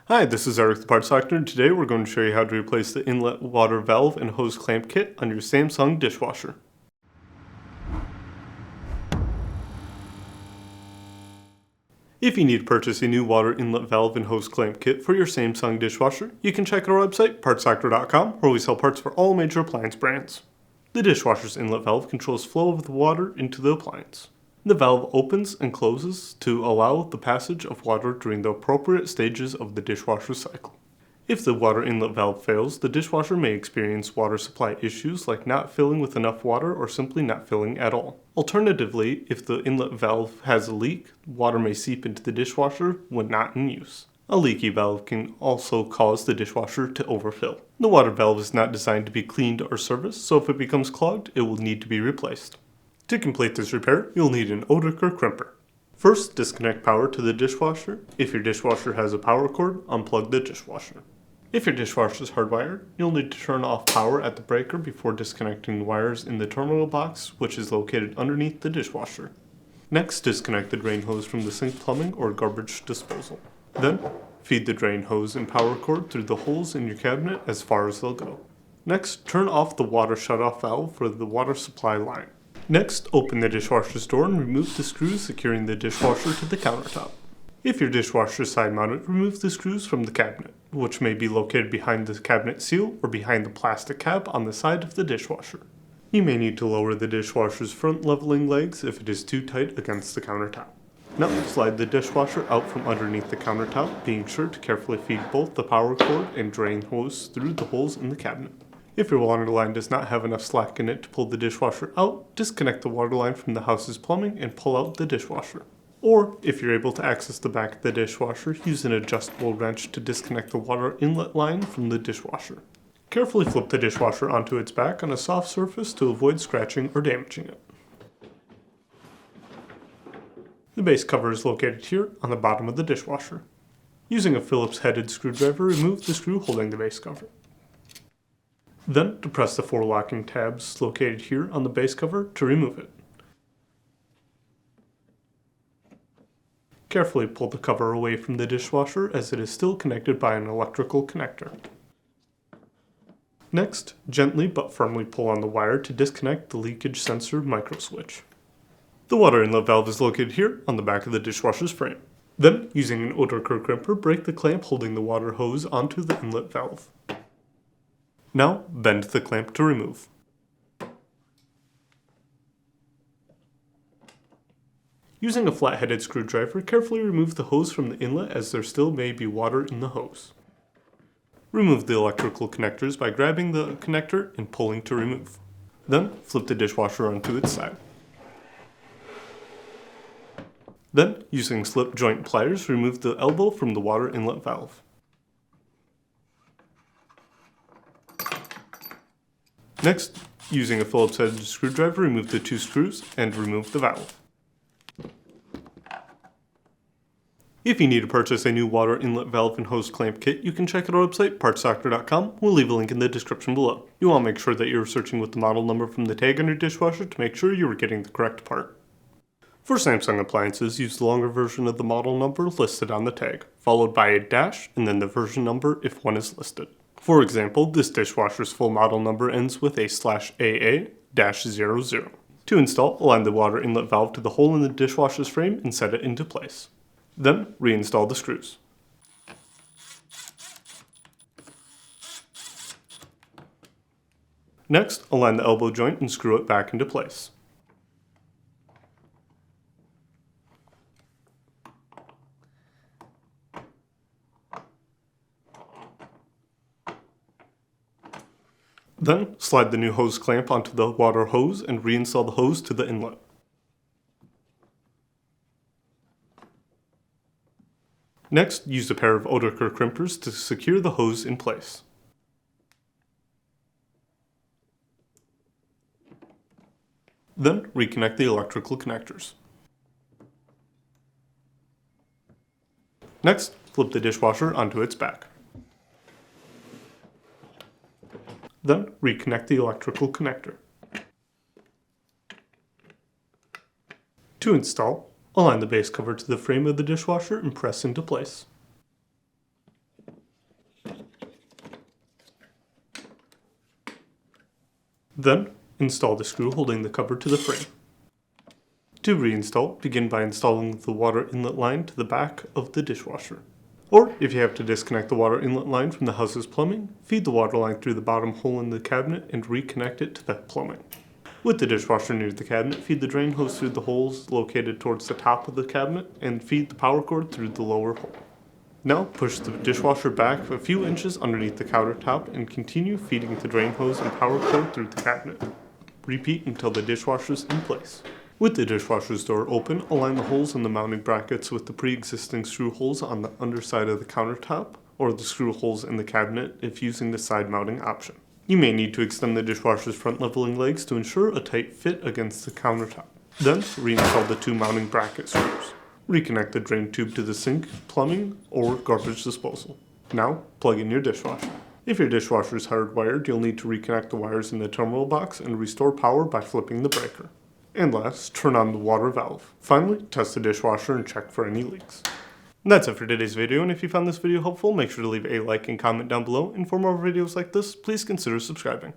Hi, this is Eric the Parts Doctor, and today we're going to show you how to replace the inlet water valve and hose clamp kit on your Samsung dishwasher. If you need to purchase a new water inlet valve and hose clamp kit for your Samsung dishwasher, you can check out our website, partsdoctor.com, where we sell parts for all major appliance brands. The dishwasher's inlet valve controls flow of the water into the appliance. The valve opens and closes to allow the passage of water during the appropriate stages of the dishwasher cycle. If the water inlet valve fails, the dishwasher may experience water supply issues like not filling with enough water or simply not filling at all. Alternatively, if the inlet valve has a leak, water may seep into the dishwasher when not in use. A leaky valve can also cause the dishwasher to overfill. The water valve is not designed to be cleaned or serviced, so if it becomes clogged, it will need to be replaced. To complete this repair, you'll need an Odoker crimper. First, disconnect power to the dishwasher. If your dishwasher has a power cord, unplug the dishwasher. If your dishwasher is hardwired, you'll need to turn off power at the breaker before disconnecting the wires in the terminal box, which is located underneath the dishwasher. Next, disconnect the drain hose from the sink plumbing or garbage disposal. Then, feed the drain hose and power cord through the holes in your cabinet as far as they'll go. Next, turn off the water shutoff valve for the water supply line. Next, open the dishwasher's door and remove the screws securing the dishwasher to the countertop. If your dishwasher is side-mounted, remove the screws from the cabinet, which may be located behind the cabinet seal or behind the plastic cap on the side of the dishwasher. You may need to lower the dishwasher's front leveling legs if it is too tight against the countertop. Now, slide the dishwasher out from underneath the countertop, being sure to carefully feed both the power cord and drain hose through the holes in the cabinet. If your water line does not have enough slack in it to pull the dishwasher out, disconnect the water line from the house's plumbing and pull out the dishwasher. Or, if you're able to access the back of the dishwasher, use an adjustable wrench to disconnect the water inlet line from the dishwasher. Carefully flip the dishwasher onto its back on a soft surface to avoid scratching or damaging it. The base cover is located here on the bottom of the dishwasher. Using a Phillips headed screwdriver, remove the screw holding the base cover. Then, depress the 4 locking tabs located here on the base cover to remove it. Carefully pull the cover away from the dishwasher as it is still connected by an electrical connector. Next, gently but firmly pull on the wire to disconnect the leakage sensor microswitch. The water inlet valve is located here on the back of the dishwasher's frame. Then, using an Odoker crimper, break the clamp holding the water hose onto the inlet valve. Now, bend the clamp to remove. Using a flat-headed screwdriver, carefully remove the hose from the inlet as there still may be water in the hose. Remove the electrical connectors by grabbing the connector and pulling to remove. Then, flip the dishwasher onto its side. Then, using slip joint pliers, remove the elbow from the water inlet valve. Next, using a Phillips headed screwdriver, remove the 2 screws and remove the valve. If you need to purchase a new water inlet valve and hose clamp kit, you can check out our website, partsdoctor.com. We'll leave a link in the description below. You want to make sure that you're searching with the model number from the tag on your dishwasher to make sure you are getting the correct part. For Samsung appliances, use the longer version of the model number listed on the tag, followed by a dash and then the version number if one is listed. For example, this dishwasher's full model number ends with a /AA-00. To install, align the water inlet valve to the hole in the dishwasher's frame and set it into place. Then, reinstall the screws. Next, align the elbow joint and screw it back into place. Then, slide the new hose clamp onto the water hose and reinstall the hose to the inlet. Next, use a pair of Odoker crimpers to secure the hose in place. Then, reconnect the electrical connectors. Next, flip the dishwasher onto its back. Then, reconnect the electrical connector. To install, align the base cover to the frame of the dishwasher and press into place. Then, install the screw holding the cover to the frame. To reinstall, begin by installing the water inlet line to the back of the dishwasher. Or, if you have to disconnect the water inlet line from the house's plumbing, feed the water line through the bottom hole in the cabinet and reconnect it to that plumbing. With the dishwasher near the cabinet, feed the drain hose through the holes located towards the top of the cabinet and feed the power cord through the lower hole. Now, push the dishwasher back a few inches underneath the countertop and continue feeding the drain hose and power cord through the cabinet. Repeat until the dishwasher is in place. With the dishwasher's door open, align the holes in the mounting brackets with the pre-existing screw holes on the underside of the countertop, or the screw holes in the cabinet if using the side mounting option. You may need to extend the dishwasher's front leveling legs to ensure a tight fit against the countertop. Then, reinstall the 2 mounting bracket screws. Reconnect the drain tube to the sink, plumbing, or garbage disposal. Now, plug in your dishwasher. If your dishwasher is hardwired, you'll need to reconnect the wires in the terminal box and restore power by flipping the breaker. And last, turn on the water valve. Finally, test the dishwasher and check for any leaks. And that's it for today's video, and if you found this video helpful, make sure to leave a like and comment down below, and for more videos like this, please consider subscribing.